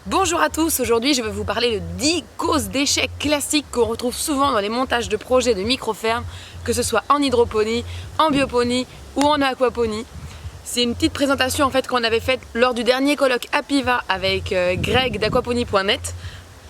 Bonjour à tous, aujourd'hui je vais vous parler de 10 causes d'échec classiques qu'on retrouve souvent dans les montages de projets de micro-fermes, que ce soit en hydroponie, en bioponie ou en aquaponie. C'est une petite présentation en fait qu'on avait faite lors du dernier colloque Apiva avec Greg d'Aquaponie.net.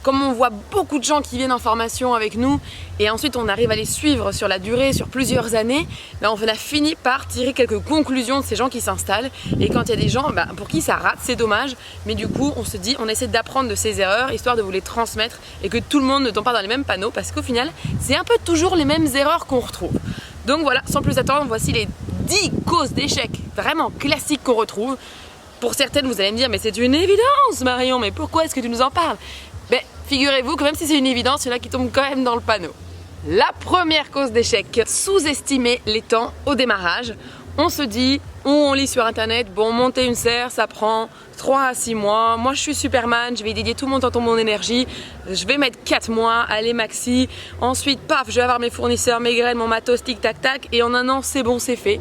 Comme on voit beaucoup de gens qui viennent en formation avec nous et ensuite on arrive à les suivre sur la durée, sur plusieurs années, on a fini par tirer quelques conclusions de ces gens qui s'installent. Et quand il y a des gens pour qui ça rate, c'est dommage, mais du coup on se dit, on essaie d'apprendre de ces erreurs histoire de vous les transmettre et que tout le monde ne tombe pas dans les mêmes panneaux, parce qu'au final c'est un peu toujours les mêmes erreurs qu'on retrouve. Donc voilà, sans plus attendre, voici les 10 causes d'échec vraiment classiques qu'on retrouve. Pour certaines vous allez me dire, mais c'est une évidence Marion, mais pourquoi est-ce que tu nous en parles? Figurez-vous que même si c'est une évidence, il y en a qui tombent quand même dans le panneau. La première cause d'échec, sous-estimer les temps au démarrage. On se dit, on lit sur internet, bon, monter une serre ça prend 3 à 6 mois, moi je suis Superman, je vais dédier tout mon temps, mon énergie, je vais mettre 4 mois, allez maxi, ensuite paf, je vais avoir mes fournisseurs, mes graines, mon matos, tic tac tac, et en un an c'est bon, c'est fait.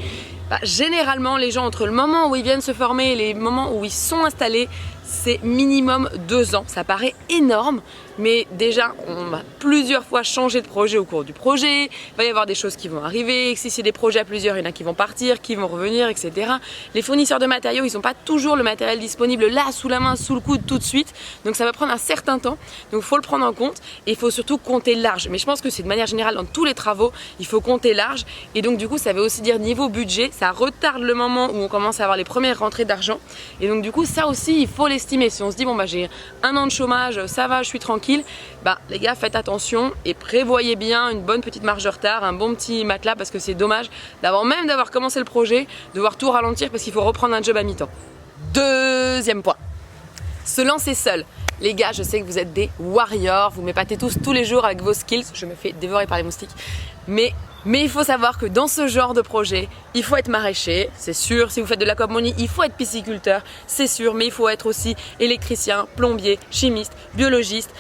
Généralement les gens, entre le moment où ils viennent se former et les moments où ils sont installés, c'est minimum 2 ans. Ça paraît énorme, mais déjà on va plusieurs fois changer de projet au cours du projet. Il va y avoir des choses qui vont arriver. Si c'est des projets à plusieurs, il y en a qui vont partir, qui vont revenir, etc. Les fournisseurs de matériaux, ils n'ont pas toujours le matériel disponible là, sous la main, sous le coude, tout de suite. Donc ça va prendre un certain temps. Donc il faut le prendre en compte et il faut surtout compter large. Mais je pense que c'est de manière générale dans tous les travaux, il faut compter large. Et donc du coup, ça veut aussi dire niveau budget, ça retarde le moment où on commence à avoir les premières rentrées d'argent. Et donc du coup, ça aussi, il faut l'estimer. Si on se dit, bon j'ai 1 an de chômage, ça va, je suis tranquille, les gars, faites attention et prévoyez bien une bonne petite marge de retard, un bon petit matelas, parce que c'est dommage d'avoir commencé le projet, de devoir tout ralentir parce qu'il faut reprendre un job à mi-temps. Deuxième point, se lancer seul. Les gars, je sais que vous êtes des warriors, vous m'épatez tous les jours avec vos skills, je me fais dévorer par les moustiques, mais il faut savoir que dans ce genre de projet, il faut être maraîcher, c'est sûr. Si vous faites de l'aquaponie, il faut être pisciculteur, c'est sûr. Mais il faut être aussi électricien, plombier, chimiste, biologiste,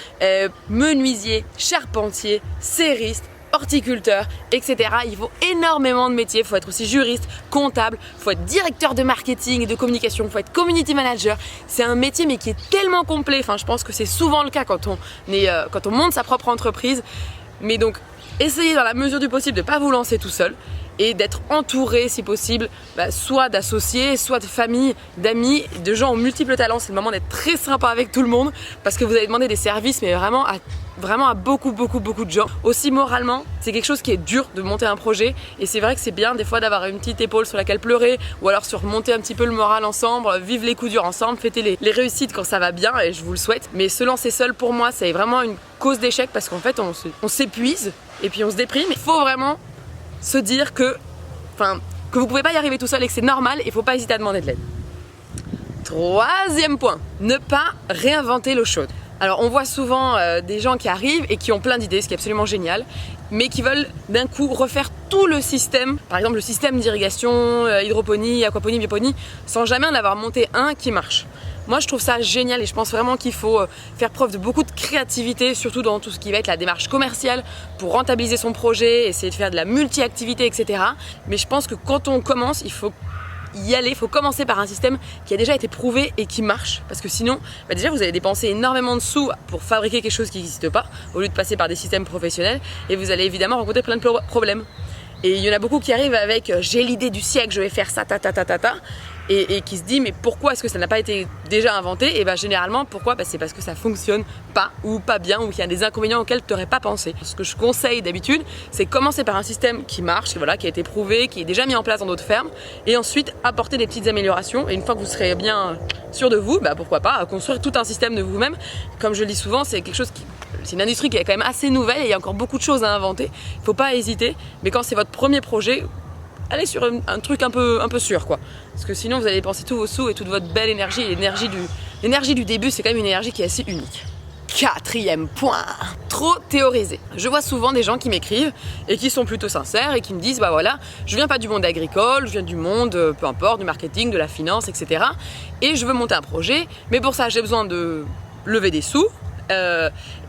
menuisier, charpentier, serriste, horticulteur, etc. Il faut énormément de métiers. Il faut être aussi juriste, comptable, il faut être directeur de marketing et de communication, il faut être community manager. C'est un métier mais qui est tellement complet. Enfin, je pense que c'est souvent le cas quand on monte sa propre entreprise. Mais donc, essayez dans la mesure du possible de ne pas vous lancer tout seul et d'être entouré si possible, soit d'associés, soit de famille, d'amis, de gens aux multiples talents. C'est le moment d'être très sympa avec tout le monde parce que vous allez demander des services mais vraiment à beaucoup de gens. Aussi moralement, c'est quelque chose qui est dur de monter un projet et c'est vrai que c'est bien des fois d'avoir une petite épaule sur laquelle pleurer ou alors surmonter un petit peu le moral ensemble, vivre les coups durs ensemble, fêter les réussites quand ça va bien et je vous le souhaite. Mais se lancer seul pour moi, c'est vraiment une cause d'échec parce qu'en fait on s'épuise et puis on se déprime. Il faut vraiment se dire que vous pouvez pas y arriver tout seul et que c'est normal et il faut pas hésiter à demander de l'aide. Troisième point, ne pas réinventer l'eau chaude. Alors on voit souvent des gens qui arrivent et qui ont plein d'idées, ce qui est absolument génial, mais qui veulent d'un coup refaire tout le système, par exemple le système d'irrigation, hydroponie, aquaponie, bioponie, sans jamais en avoir monté un qui marche. Moi je trouve ça génial et je pense vraiment qu'il faut faire preuve de beaucoup de créativité, surtout dans tout ce qui va être la démarche commerciale pour rentabiliser son projet, essayer de faire de la multi-activité, etc. Mais je pense que quand on commence, il faut y aller, il faut commencer par un système qui a déjà été prouvé et qui marche, parce que sinon déjà vous allez dépenser énormément de sous pour fabriquer quelque chose qui n'existe pas au lieu de passer par des systèmes professionnels et vous allez évidemment rencontrer plein de problèmes. Et il y en a beaucoup qui arrivent avec j'ai l'idée du siècle, je vais faire ça, et qui se dit mais pourquoi est-ce que ça n'a pas été déjà inventé? Et généralement pourquoi? C'est parce que ça fonctionne pas ou pas bien ou qu'il y a des inconvénients auxquels tu n'aurais pas pensé. Ce que je conseille d'habitude, c'est commencer par un système qui marche, qui a été prouvé, qui est déjà mis en place dans d'autres fermes et ensuite apporter des petites améliorations et une fois que vous serez bien sûr de vous, pourquoi pas construire tout un système de vous-même. Comme je le dis souvent, c'est une industrie qui est quand même assez nouvelle et il y a encore beaucoup de choses à inventer. Il ne faut pas hésiter, mais quand c'est votre premier projet, allez sur un truc un peu sûr quoi. Parce que sinon vous allez dépenser tous vos sous et toute votre belle énergie. Et l'énergie du début, c'est quand même une énergie qui est assez unique. Quatrième point, trop théoriser. Je vois souvent des gens qui m'écrivent et qui sont plutôt sincères et qui me disent je viens pas du monde agricole, je viens du monde, peu importe, du marketing, de la finance, etc. Et je veux monter un projet, mais pour ça j'ai besoin de lever des sous.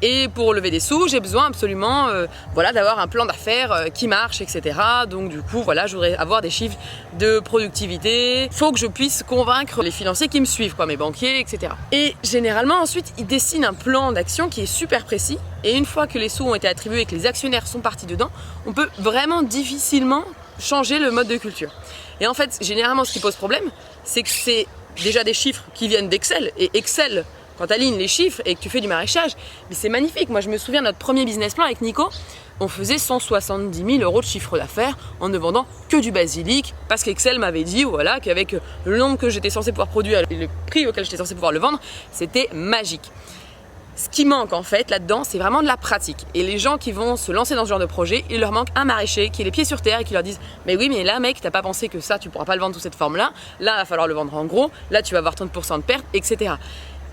Et pour lever des sous, j'ai besoin absolument voilà, d'avoir un plan d'affaires qui marche, etc. Donc du coup, voilà, je voudrais avoir des chiffres de productivité. Faut que je puisse convaincre les financiers qui me suivent, quoi, mes banquiers, etc. Et généralement, ensuite, ils dessinent un plan d'action qui est super précis. Et une fois que les sous ont été attribués et que les actionnaires sont partis dedans, on peut vraiment difficilement changer le mode de culture. Et en fait, généralement, ce qui pose problème, c'est que c'est déjà des chiffres qui viennent d'Excel. Et Excel, quand tu alignes les chiffres et que tu fais du maraîchage, mais c'est magnifique. Moi, je me souviens de notre premier business plan avec Nico, on faisait 170 000 € de chiffre d'affaires en ne vendant que du basilic, parce qu'Excel m'avait dit voilà, qu'avec le nombre que j'étais censé pouvoir produire et le prix auquel j'étais censé pouvoir le vendre, c'était magique. Ce qui manque en fait là-dedans, c'est vraiment de la pratique. Et les gens qui vont se lancer dans ce genre de projet, il leur manque un maraîcher qui ait les pieds sur terre et qui leur dise mais oui, mais là mec, t'as pas pensé que ça, tu pourras pas le vendre sous cette forme-là, là il va falloir le vendre en gros, là tu vas avoir 30% de perte, etc.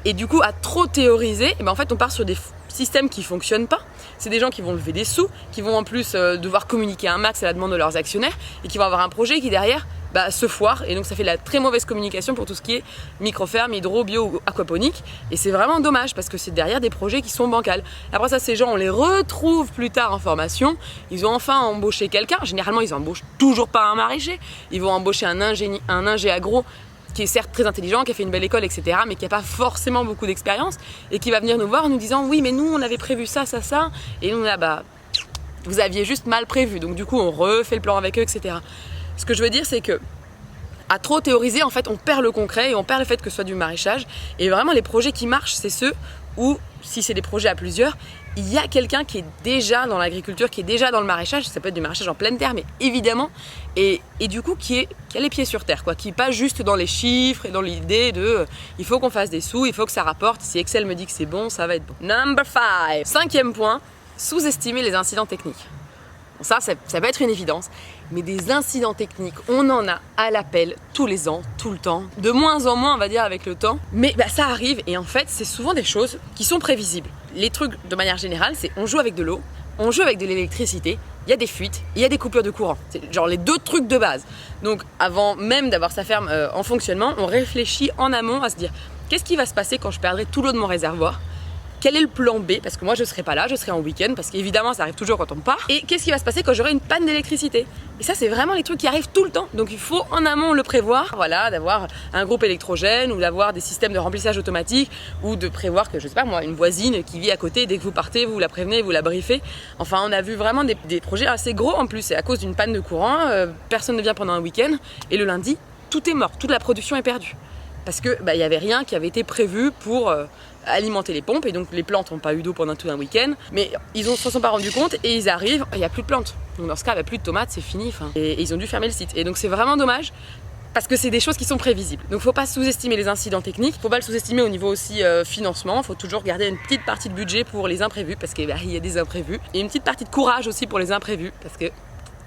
Et du coup, à trop théoriser, en fait on part sur des systèmes qui fonctionnent pas. C'est des gens qui vont lever des sous, qui vont en plus devoir communiquer un max à la demande de leurs actionnaires et qui vont avoir un projet qui derrière se foire, et donc ça fait de la très mauvaise communication pour tout ce qui est microferme, hydro, bio ou aquaponique, et c'est vraiment dommage parce que c'est derrière des projets qui sont bancals. Après ça, ces gens, on les retrouve plus tard en formation, ils ont enfin embauché quelqu'un, généralement ils embauchent toujours pas un maraîcher, ils vont embaucher un ingé agro qui est certes très intelligent, qui a fait une belle école, etc., mais qui n'a pas forcément beaucoup d'expérience, et qui va venir nous voir en nous disant oui mais nous on avait prévu ça, et nous là vous aviez juste mal prévu, donc du coup on refait le plan avec eux, etc. Ce que je veux dire, c'est que à trop théoriser, en fait, on perd le concret et on perd le fait que ce soit du maraîchage. Et vraiment, les projets qui marchent, c'est ceux où, si c'est des projets à plusieurs, il y a quelqu'un qui est déjà dans l'agriculture, qui est déjà dans le maraîchage. Ça peut être du maraîchage en pleine terre, mais évidemment, et du coup, qui a les pieds sur terre, quoi, qui n'est pas juste dans les chiffres et dans l'idée de il faut qu'on fasse des sous, il faut que ça rapporte. Si Excel me dit que c'est bon, ça va être bon. Number 5. 5e point, sous-estimer les incidents techniques. Ça peut être une évidence, mais des incidents techniques, on en a à l'appel tous les ans, tout le temps, de moins en moins on va dire avec le temps, mais ça arrive et en fait c'est souvent des choses qui sont prévisibles. Les trucs de manière générale, c'est on joue avec de l'eau, on joue avec de l'électricité, il y a des fuites, il y a des coupures de courant, c'est genre les deux trucs de base. Donc avant même d'avoir sa ferme en fonctionnement, on réfléchit en amont à se dire qu'est-ce qui va se passer quand je perdrai tout l'eau de mon réservoir ? Quel est le plan B? Parce que moi je serai pas là, je serai en week-end, parce qu'évidemment ça arrive toujours quand on part. Et qu'est-ce qui va se passer quand j'aurai une panne d'électricité? Et ça c'est vraiment les trucs qui arrivent tout le temps. Donc il faut en amont le prévoir, voilà, d'avoir un groupe électrogène ou d'avoir des systèmes de remplissage automatique ou de prévoir que, je sais pas moi, une voisine qui vit à côté, dès que vous partez, vous la prévenez, vous la briefez. Enfin on a vu vraiment des projets assez gros en plus. Et à cause d'une panne de courant, personne ne vient pendant un week-end et le lundi, tout est mort, toute la production est perdue. Parce que y avait rien qui avait été prévu pour alimenter les pompes et donc les plantes n'ont pas eu d'eau pendant tout un week-end, mais ils s'en sont pas rendu compte et ils arrivent, il n'y a plus de plantes. Donc dans ce cas, il n'y a plus de tomates, c'est fini. Et ils ont dû fermer le site. Et donc c'est vraiment dommage parce que c'est des choses qui sont prévisibles. Donc il ne faut pas sous-estimer les incidents techniques, il ne faut pas le sous-estimer au niveau aussi financement, il faut toujours garder une petite partie de budget pour les imprévus parce qu'il y a des imprévus et une petite partie de courage aussi pour les imprévus parce qu'il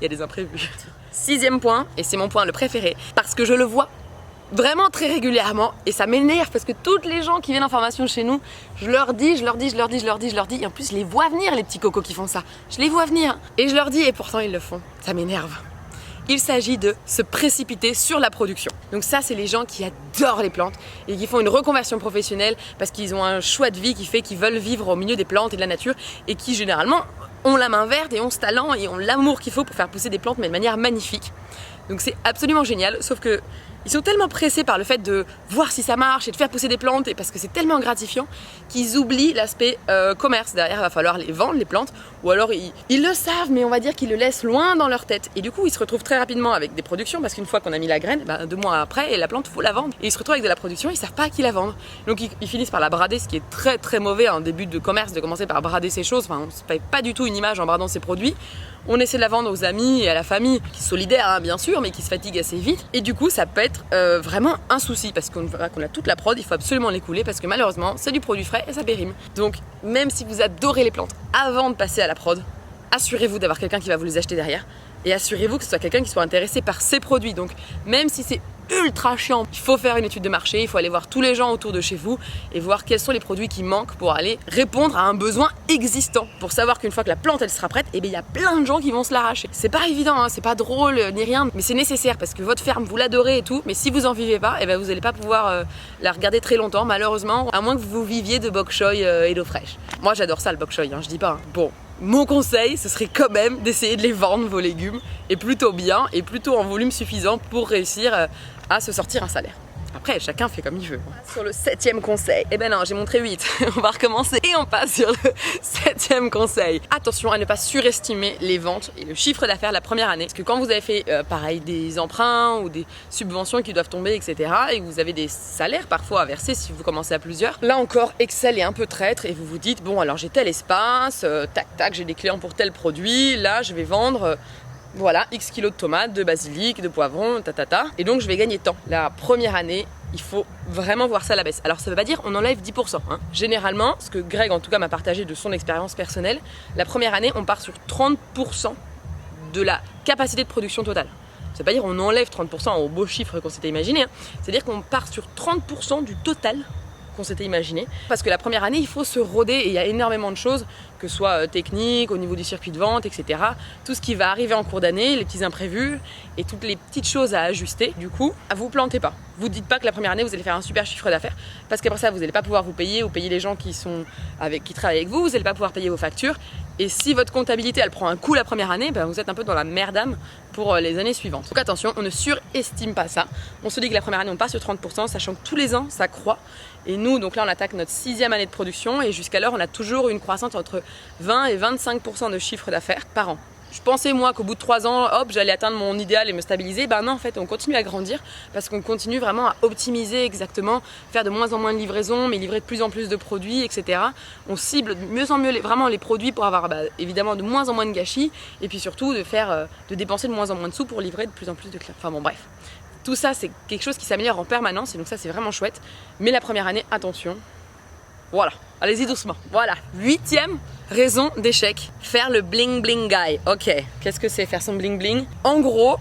y a des imprévus. 6e point, et c'est mon point le préféré, parce que je le vois vraiment très régulièrement et ça m'énerve parce que toutes les gens qui viennent en formation chez nous, je leur dis et en plus je les vois venir les petits cocos qui font ça, je les vois venir et je leur dis et pourtant ils le font, ça m'énerve. Il s'agit de se précipiter sur la production. Donc ça c'est les gens qui adorent les plantes et qui font une reconversion professionnelle parce qu'ils ont un choix de vie qui fait qu'ils veulent vivre au milieu des plantes et de la nature et qui généralement ont la main verte et ont ce talent et ont l'amour qu'il faut pour faire pousser des plantes mais de manière magnifique. Donc c'est absolument génial, sauf que ils sont tellement pressés par le fait de voir si ça marche et de faire pousser des plantes et parce que c'est tellement gratifiant qu'ils oublient l'aspect commerce. Derrière, il va falloir les vendre, les plantes, ou alors ils le savent, mais on va dire qu'ils le laissent loin dans leur tête. Et du coup, ils se retrouvent très rapidement avec des productions parce qu'une fois qu'on a mis la graine, 2 mois après, et la plante, il faut la vendre. Et ils se retrouvent avec de la production, ils savent pas à qui la vendre. Donc ils finissent par la brader, ce qui est très très mauvais en début de commerce de commencer par brader ces choses. Enfin, on se paye pas du tout une image en bradant ses produits. On essaie de la vendre aux amis et à la famille, qui sont solidaires bien sûr, mais qui se fatiguent assez vite. Et du coup, ça peut être vraiment un souci parce qu'on a toute la prod, il faut absolument l'écouler parce que malheureusement, c'est du produit frais et ça périme. Donc, même si vous adorez les plantes, avant de passer à la prod, assurez-vous d'avoir quelqu'un qui va vous les acheter derrière et assurez-vous que ce soit quelqu'un qui soit intéressé par ces produits. Donc, même si c'est ultra chiant. Il faut faire une étude de marché, il faut aller voir tous les gens autour de chez vous et voir quels sont les produits qui manquent pour aller répondre à un besoin existant. Pour savoir qu'une fois que la plante elle sera prête, et bien il y a plein de gens qui vont se l'arracher. C'est pas évident, hein, c'est pas drôle ni rien, mais c'est nécessaire parce que votre ferme vous l'adorez et tout, mais si vous en vivez pas, et ben vous n'allez pas pouvoir la regarder très longtemps malheureusement, à moins que vous viviez de bok choy et d'eau fraîche. Moi j'adore ça le bok choy, hein, je dis pas. Hein. Bon. Mon conseil, ce serait quand même d'essayer de les vendre, vos légumes, et plutôt bien, et plutôt en volume suffisant pour réussir à se sortir un salaire. Après, chacun fait comme il veut. Sur le 7e conseil, eh ben non, j'ai montré 8. On va recommencer et on passe sur le 7e conseil. Attention à ne pas surestimer les ventes et le chiffre d'affaires la première année. Parce que quand vous avez fait, pareil, des emprunts ou des subventions qui doivent tomber, etc., et que vous avez des salaires parfois à verser si vous commencez à plusieurs, là encore, Excel est un peu traître et vous vous dites, bon, alors j'ai tel espace, tac, tac, j'ai des clients pour tel produit, là, je vais vendre... Voilà, X kilos de tomates, de basilic, de poivrons, et donc je vais gagner tant. La première année, il faut vraiment voir ça à la baisse. Alors ça veut pas dire on enlève 10%. Hein. Généralement, ce que Greg en tout cas m'a partagé de son expérience personnelle, la première année, on part sur 30% de la capacité de production totale. Ça veut pas dire on enlève 30% au beau chiffre qu'on s'était imaginé. Hein. C'est-à-dire qu'on part sur 30% du total qu'on s'était imaginé. Parce que la première année, il faut se roder et il y a énormément de choses, que ce soit technique, au niveau du circuit de vente, etc. Tout ce qui va arriver en cours d'année, les petits imprévus et toutes les petites choses à ajuster. Du coup, vous plantez pas. Vous dites pas que la première année, vous allez faire un super chiffre d'affaires parce qu'après ça, vous n'allez pas pouvoir vous payer ou payer les gens qui travaillent avec vous, vous n'allez pas pouvoir payer vos factures. Et si votre comptabilité, elle prend un coup la première année, ben vous êtes un peu dans la merdame pour les années suivantes. Donc attention, on ne surestime pas ça. On se dit que la première année, on part sur 30%, sachant que tous les ans, ça croît. Et nous, donc là, on attaque notre 6e année de production et jusqu'alors, on a toujours une croissance entre 20 et 25% de chiffre d'affaires par an. Je pensais moi qu'au bout de 3 ans, hop, j'allais atteindre mon idéal et me stabiliser. Ben non, en fait, on continue à grandir parce qu'on continue vraiment à optimiser exactement, faire de moins en moins de livraisons, mais livrer de plus en plus de produits, etc. On cible de mieux en mieux vraiment les produits pour avoir évidemment de moins en moins de gâchis et puis surtout de dépenser de moins en moins de sous pour livrer de plus en plus de clients. Enfin bon, bref. Tout ça, c'est quelque chose qui s'améliore en permanence et donc ça, c'est vraiment chouette. Mais la première année, attention. Voilà, allez-y doucement. Voilà, 8e raison d'échec, faire le bling bling guy. Ok, qu'est-ce que c'est faire son bling bling? En gros,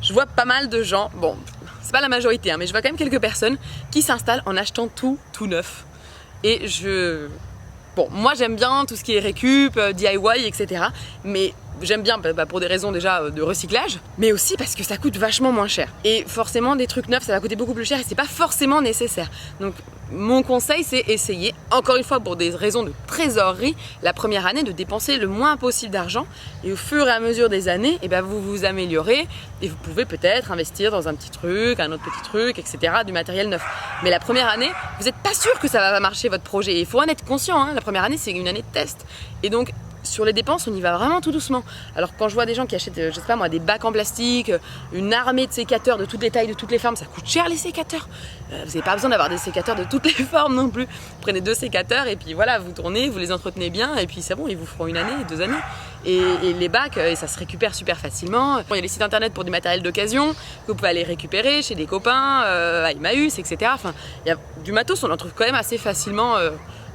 je vois pas mal de gens, bon, c'est pas la majorité, hein, mais je vois quand même quelques personnes qui s'installent en achetant tout neuf. Et bon, moi j'aime bien tout ce qui est récup, DIY, etc. Mais j'aime bien pour des raisons déjà de recyclage, mais aussi parce que ça coûte vachement moins cher. Et forcément, des trucs neufs, ça va coûter beaucoup plus cher et c'est pas forcément nécessaire. Donc, mon conseil, c'est essayer, encore une fois pour des raisons de trésorerie, la première année de dépenser le moins possible d'argent et au fur et à mesure des années, vous vous améliorez et vous pouvez peut-être investir dans un petit truc, un autre petit truc, etc., du matériel neuf. Mais la première année, vous n'êtes pas sûr que ça va marcher votre projet. Il faut en être conscient, hein. La première année, c'est une année de test. Et donc, sur les dépenses, on y va vraiment tout doucement. Alors quand je vois des gens qui achètent, je sais pas moi, des bacs en plastique, une armée de sécateurs de toutes les tailles, de toutes les formes, ça coûte cher les sécateurs. Vous n'avez pas besoin d'avoir des sécateurs de toutes les formes non plus. Vous prenez 2 sécateurs et puis voilà, vous tournez, vous les entretenez bien et puis c'est bon, ils vous feront 1 année, 2 années. Et les bacs, ça se récupère super facilement. Bon, il y a les sites internet pour du matériel d'occasion que vous pouvez aller récupérer chez des copains, à Emmaüs, etc. Enfin, il y a du matos, on en trouve quand même assez facilement,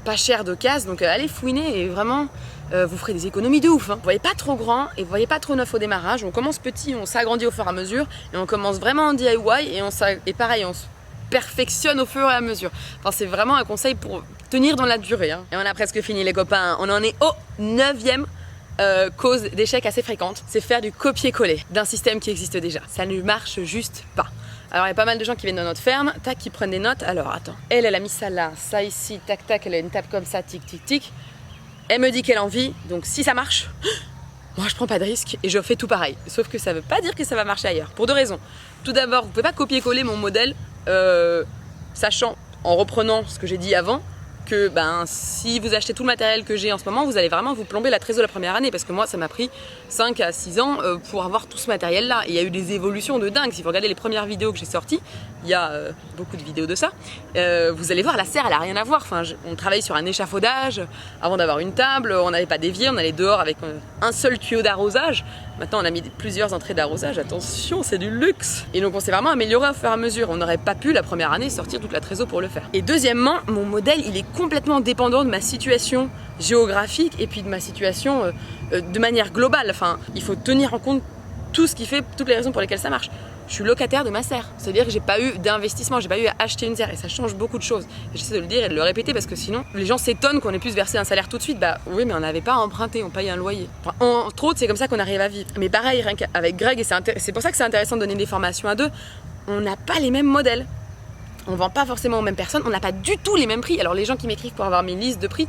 pas cher d'occasion. Donc allez fouiner et vraiment... vous ferez des économies de ouf. Hein. Vous voyez pas trop grand et vous voyez pas trop neuf au démarrage. On commence petit, on s'agrandit au fur et à mesure et on commence vraiment en DIY et pareil, on se perfectionne au fur et à mesure. Enfin, c'est vraiment un conseil pour tenir dans la durée. Hein. Et on a presque fini les copains. On en est au 9e cause d'échec assez fréquente. C'est faire du copier-coller d'un système qui existe déjà. Ça ne marche juste pas. Alors il y a pas mal de gens qui viennent dans notre ferme, tac, qui prennent des notes. Alors attends, elle a mis ça là, ça ici, tac, tac, elle a une table comme ça, tic, tic, tic. Elle me dit qu'elle a envie, donc si ça marche, moi je prends pas de risque et je fais tout pareil. Sauf que ça veut pas dire que ça va marcher ailleurs, pour 2 raisons. Tout d'abord, vous pouvez pas copier-coller mon modèle, sachant, en reprenant ce que j'ai dit avant, que si vous achetez tout le matériel que j'ai en ce moment, vous allez vraiment vous plomber la trésorerie la première année parce que moi ça m'a pris 5 à 6 ans pour avoir tout ce matériel là et il y a eu des évolutions de dingue. Si vous regardez les premières vidéos que j'ai sorties, il y a beaucoup de vidéos de ça, vous allez voir la serre elle a rien à voir. Enfin, on travaille sur un échafaudage avant d'avoir une table, on n'avait pas d'évier, on allait dehors avec un seul tuyau d'arrosage. Maintenant on a mis plusieurs entrées d'arrosage, attention c'est du luxe. Et donc on s'est vraiment amélioré au fur et à mesure. On n'aurait pas pu la première année sortir toute la trésor pour le faire. Et deuxièmement, mon modèle il est complètement dépendant de ma situation géographique et puis de ma situation de manière globale. Enfin, il faut tenir en compte tout ce qui fait, toutes les raisons pour lesquelles ça marche. je suis locataire de ma serre. C'est-à-dire que j'ai pas eu d'investissement, j'ai pas eu à acheter une serre et ça change beaucoup de choses. J'essaie de le dire et de le répéter parce que sinon les gens s'étonnent qu'on ait pu se verser un salaire tout de suite. Bah oui, mais on n'avait pas à emprunter, on paye un loyer. Enfin, entre autres, c'est comme ça qu'on arrive à vivre. Mais pareil, rien qu'avec Greg, et c'est pour ça que c'est intéressant de donner des formations à deux, on n'a pas les mêmes modèles. On vend pas forcément aux mêmes personnes, on n'a pas du tout les mêmes prix. Alors les gens qui m'écrivent pour avoir mes listes de prix,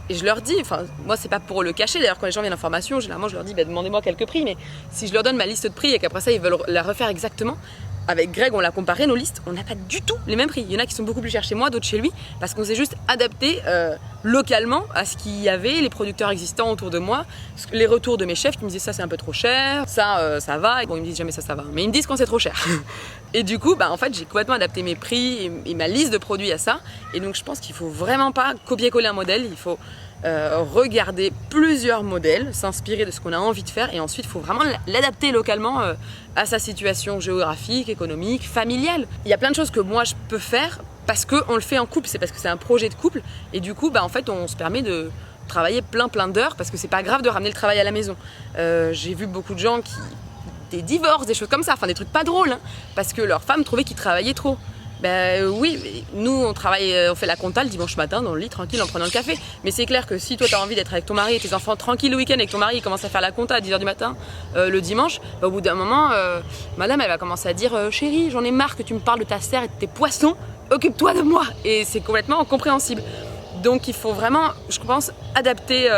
et je leur dis, enfin moi c'est pas pour le cacher, d'ailleurs quand les gens viennent en formation, généralement je leur dis demandez-moi quelques prix, mais si je leur donne ma liste de prix et qu'après ça ils veulent la refaire exactement, avec Greg on l'a comparé nos listes, on n'a pas du tout les mêmes prix. Il y en a qui sont beaucoup plus chers chez moi, d'autres chez lui, parce qu'on s'est juste adapté localement à ce qu'il y avait, les producteurs existants autour de moi, les retours de mes chefs qui me disaient ça c'est un peu trop cher, ça va, et bon ils me disent jamais ça va, mais ils me disent quand c'est trop cher. Et du coup, en fait, j'ai complètement adapté mes prix et ma liste de produits à ça. Et donc, je pense qu'il faut vraiment pas copier-coller un modèle. Il faut regarder plusieurs modèles, s'inspirer de ce qu'on a envie de faire. Et ensuite, il faut vraiment l'adapter localement à sa situation géographique, économique, familiale. Il y a plein de choses que moi, je peux faire parce qu'on le fait en couple. C'est parce que c'est un projet de couple. Et du coup, en fait, on se permet de travailler plein d'heures parce que c'est pas grave de ramener le travail à la maison. J'ai vu beaucoup de gens des divorces, des choses comme ça, enfin des trucs pas drôles, hein, parce que leur femme trouvait qu'ils travaillaient trop. Oui, nous on travaille, on fait la compta le dimanche matin dans le lit tranquille en prenant le café. Mais c'est clair que si toi t'as envie d'être avec ton mari et tes enfants tranquille le week-end et que ton mari commence à faire la compta à 10h du matin le dimanche, au bout d'un moment, madame elle va commencer à dire chérie, j'en ai marre que tu me parles de ta serre et de tes poissons, occupe-toi de moi. Et c'est complètement incompréhensible. Donc il faut vraiment, je pense, adapter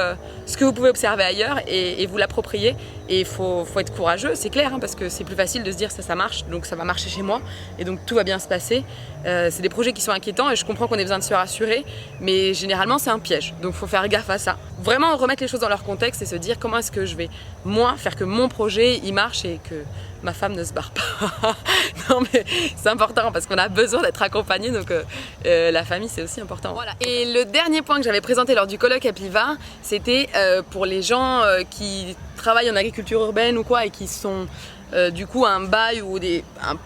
ce que vous pouvez observer ailleurs et vous l'approprier. Et il faut être courageux, c'est clair, hein, parce que c'est plus facile de se dire ça marche, donc ça va marcher chez moi, et donc tout va bien se passer. C'est des projets qui sont inquiétants et je comprends qu'on ait besoin de se rassurer, mais généralement c'est un piège, donc il faut faire gaffe à ça. Vraiment remettre les choses dans leur contexte et se dire comment est-ce que je vais, moi, faire que mon projet il marche et que ma femme ne se barre pas. Non mais c'est important parce qu'on a besoin d'être accompagné, donc la famille c'est aussi important. Voilà. Et le dernier point que j'avais présenté lors du colloque à Piva, c'était pour les gens qui travaillent en agriculture urbaine ou quoi et qui sont du coup un bail ou un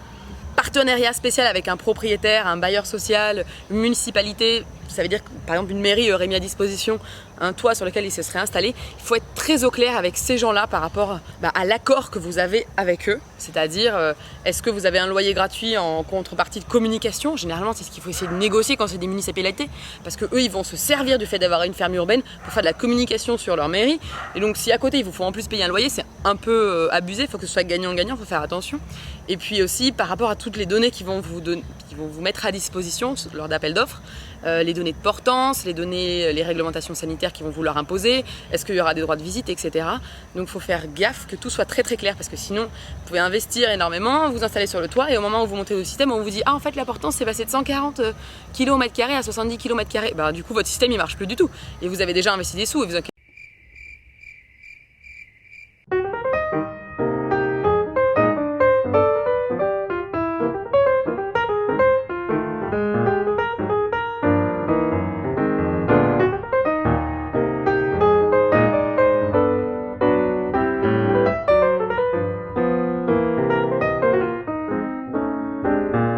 partenariat spécial avec un propriétaire, un bailleur social, une municipalité. Ça veut dire que par exemple une mairie aurait mis à disposition un toit sur lequel ils se seraient installés. Il faut être très au clair avec ces gens-là par rapport à l'accord que vous avez avec eux. C'est-à-dire, est-ce que vous avez un loyer gratuit en contrepartie de communication? Généralement, c'est ce qu'il faut essayer de négocier quand c'est des municipalités. Parce qu'eux, ils vont se servir du fait d'avoir une ferme urbaine pour faire de la communication sur leur mairie. Et donc, si à côté, il vous faut en plus payer un loyer, c'est un peu abusé. Il faut que ce soit gagnant-gagnant, il faut faire attention. Et puis aussi, par rapport à toutes les données qui vont vous mettre à disposition lors d'appels d'offres, les données de portance, les réglementations sanitaires qui vont vous leur imposer, est-ce qu'il y aura des droits de visite, etc. Donc il faut faire gaffe que tout soit très très clair parce que sinon vous pouvez investir énormément, vous installer sur le toit et au moment où vous montez au système, on vous dit ah en fait la portance c'est passé de 140 kg au mètre carré à 70 kg au mètre carré. Du coup votre système il marche plus du tout et vous avez déjà investi des sous et vous inquiétez